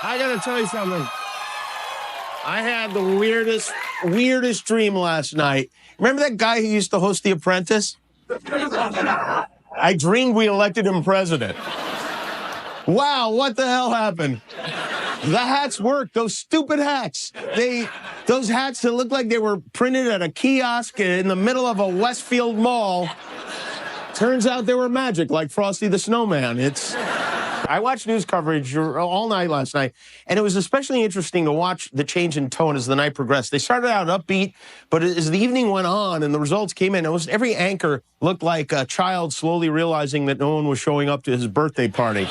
I gotta tell you something. I had the weirdest dream last night. Remember that guy who used to host The Apprentice? I dreamed we elected him president. Wow, what the hell happened? The hats worked. Those stupid hats. Those hats that looked like they were printed at a kiosk in the middle of a Westfield mall. Turns out they were magic, like Frosty the Snowman. I watched news coverage all night last night, and it was especially interesting to watch the change in tone as the night progressed. They started out upbeat, but as the evening went on and the results came in, every anchor looked like a child slowly realizing that no one was showing up to his birthday party.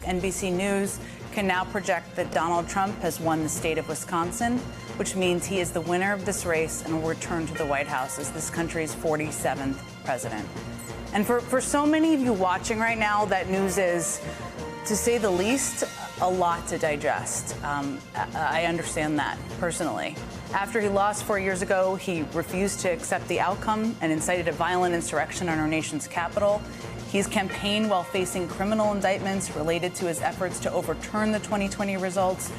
NBC News can now project that Donald Trump has won the state of Wisconsin, which means he is the winner of this race and will return to the White House as this country's 47th president. And for so many of you watching right now, that news is, to say the least, a lot to digest. I understand that personally. After he lost 4 years ago, he refused to accept the outcome and incited a violent insurrection on our nation's capital. He's campaigned while facing criminal indictments related to his efforts to overturn the 2020 results,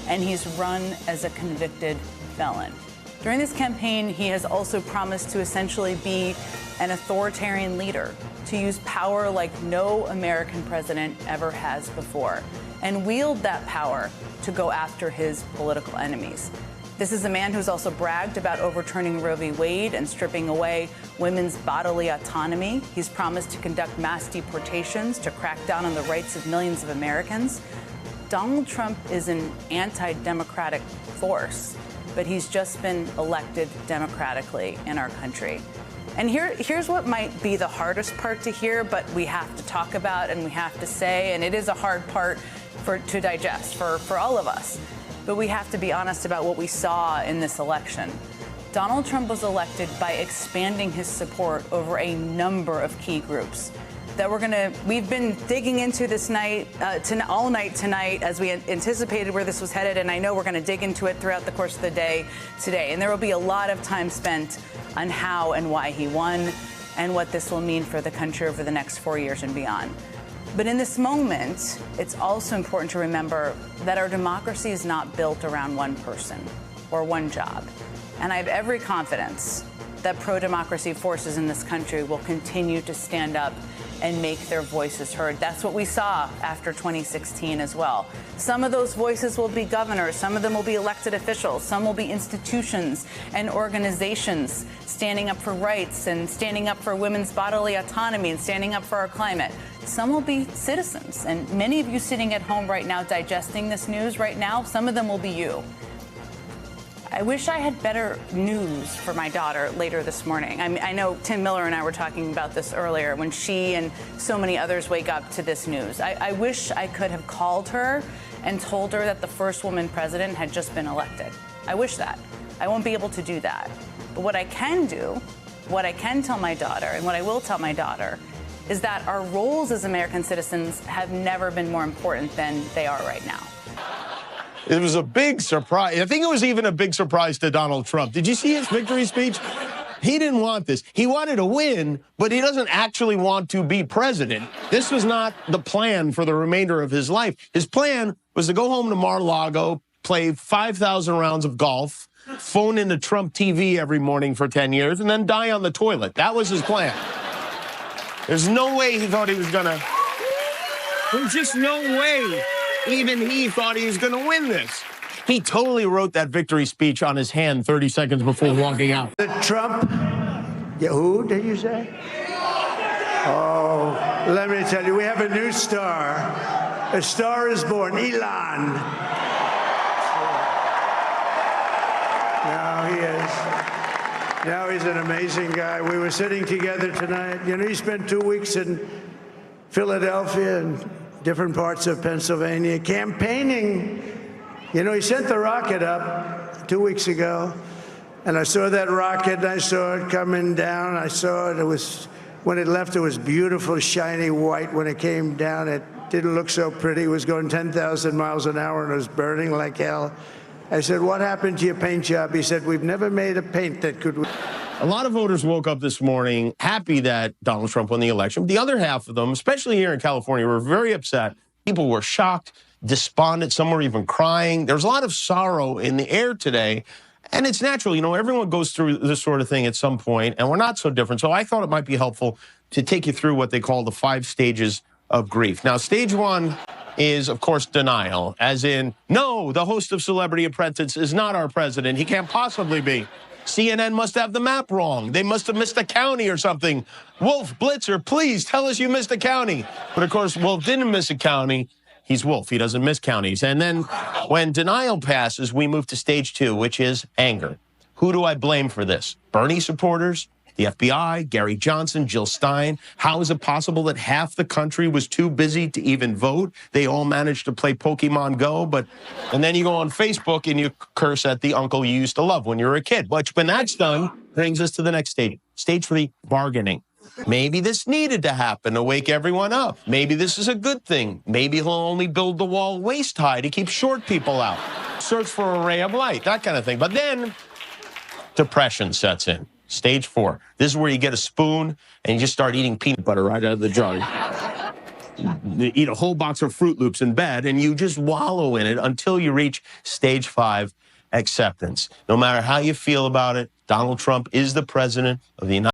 and he's run as a convicted felon. During this campaign, he has also promised to essentially be an authoritarian leader, to use power like no American president ever has before, and wield that power to go after his political enemies. This is a man who's also bragged about overturning Roe v. Wade and stripping away women's bodily autonomy. He's promised to conduct mass deportations to crack down on the rights of millions of Americans. Donald Trump is an anti-democratic force, but he's just been elected democratically in our country. And here's what might be the hardest part to hear, but we have to talk about and we have to say, and it is a hard part to digest for all of us. But we have to be honest about what we saw in this election. Donald Trump was elected by expanding his support over a number of key groups that we've been digging into this night, all night tonight, as we anticipated where this was headed, and I know we're going to dig into it throughout the course of the day today. And there will be a lot of time spent on how and why he won and what this will mean for the country over the next 4 years and beyond. But in this moment, it's also important to remember that our democracy is not built around one person or one job. And I have every confidence that pro-democracy forces in this country will continue to stand up and make their voices heard. That's what we saw after 2016 as well. Some of those voices will be governors, some of them will be elected officials, some will be institutions and organizations standing up for rights and standing up for women's bodily autonomy and standing up for our climate. Some will be citizens, and many of you sitting at home right now digesting this news right now, some of them will be you. I wish I had better news for my daughter later this morning. I know Tim Miller and I were talking about this earlier, when she and so many others wake up to this news. I wish I could have called her and told her that the first woman president had just been elected. I wish that. I won't be able to do that. But what I can do, what I can tell my daughter, and what I will tell my daughter, is that our roles as American citizens have never been more important than they are right now. It was a big surprise. I think it was even a big surprise to Donald Trump. Did you see his victory speech? He didn't want this. He wanted to win, but he doesn't actually want to be president. This was not the plan for the remainder of his life. His plan was to go home to Mar-a-Lago, play 5,000 rounds of golf, phone into Trump TV every morning for 10 years, and then die on the toilet. That was his plan. There's no way he thought he was gonna... There's just no way even he thought he was gonna win this. He totally wrote that victory speech on his hand 30 seconds before walking out. Trump, yeah, who did you say? Oh, let me tell you, we have a new star. A star is born, Elon. Now he is. Now he's an amazing guy. We were sitting together tonight. You know, he spent 2 weeks in Philadelphia and different parts of Pennsylvania campaigning. You know, he sent the rocket up 2 weeks ago, and I saw that rocket, and I saw it coming down. I saw it. It was, when it left, it was beautiful, shiny white. When it came down, it didn't look so pretty. It was going 10,000 miles an hour, and it was burning like hell. I said, what happened to your paint job? He said, we've never made a paint that could... A lot of voters woke up this morning happy that Donald Trump won the election. The other half of them, especially here in California, were very upset. People were shocked. despondent. Some were even crying. There's a lot of sorrow in the air today. And it's natural. You know, everyone goes through this sort of thing at some point, and we're not so different. So I thought it might be helpful to take you through what they call the 5 stages of grief. Now, stage 1 is, of course, denial, as in, no, the host of Celebrity Apprentice is not our president. He can't possibly be. CNN must have the map wrong. They must have missed a county or something. Wolf Blitzer, please tell us you missed a county. But, of course, Wolf didn't miss a county. He's Wolf. He doesn't miss counties. And then when denial passes, we move to stage 2, which is anger. Who do I blame for this? Bernie supporters? The FBI? Gary Johnson? Jill Stein? How is it possible that half the country was too busy to even vote? They all managed to play Pokemon Go, and then you go on Facebook and you curse at the uncle you used to love when you were a kid. But when that's done, brings us to the next stage. Stage 3, bargaining. Maybe this needed to happen to wake everyone up. Maybe this is a good thing. Maybe he'll only build the wall waist high to keep short people out. Search for a ray of light, that kind of thing. But then depression sets in. Stage 4. This is where you get a spoon and you just start eating peanut butter right out of the jar. You eat a whole box of Fruit Loops in bed and you just wallow in it until you reach stage 5, acceptance. No matter how you feel about it, Donald Trump is the president of the United States.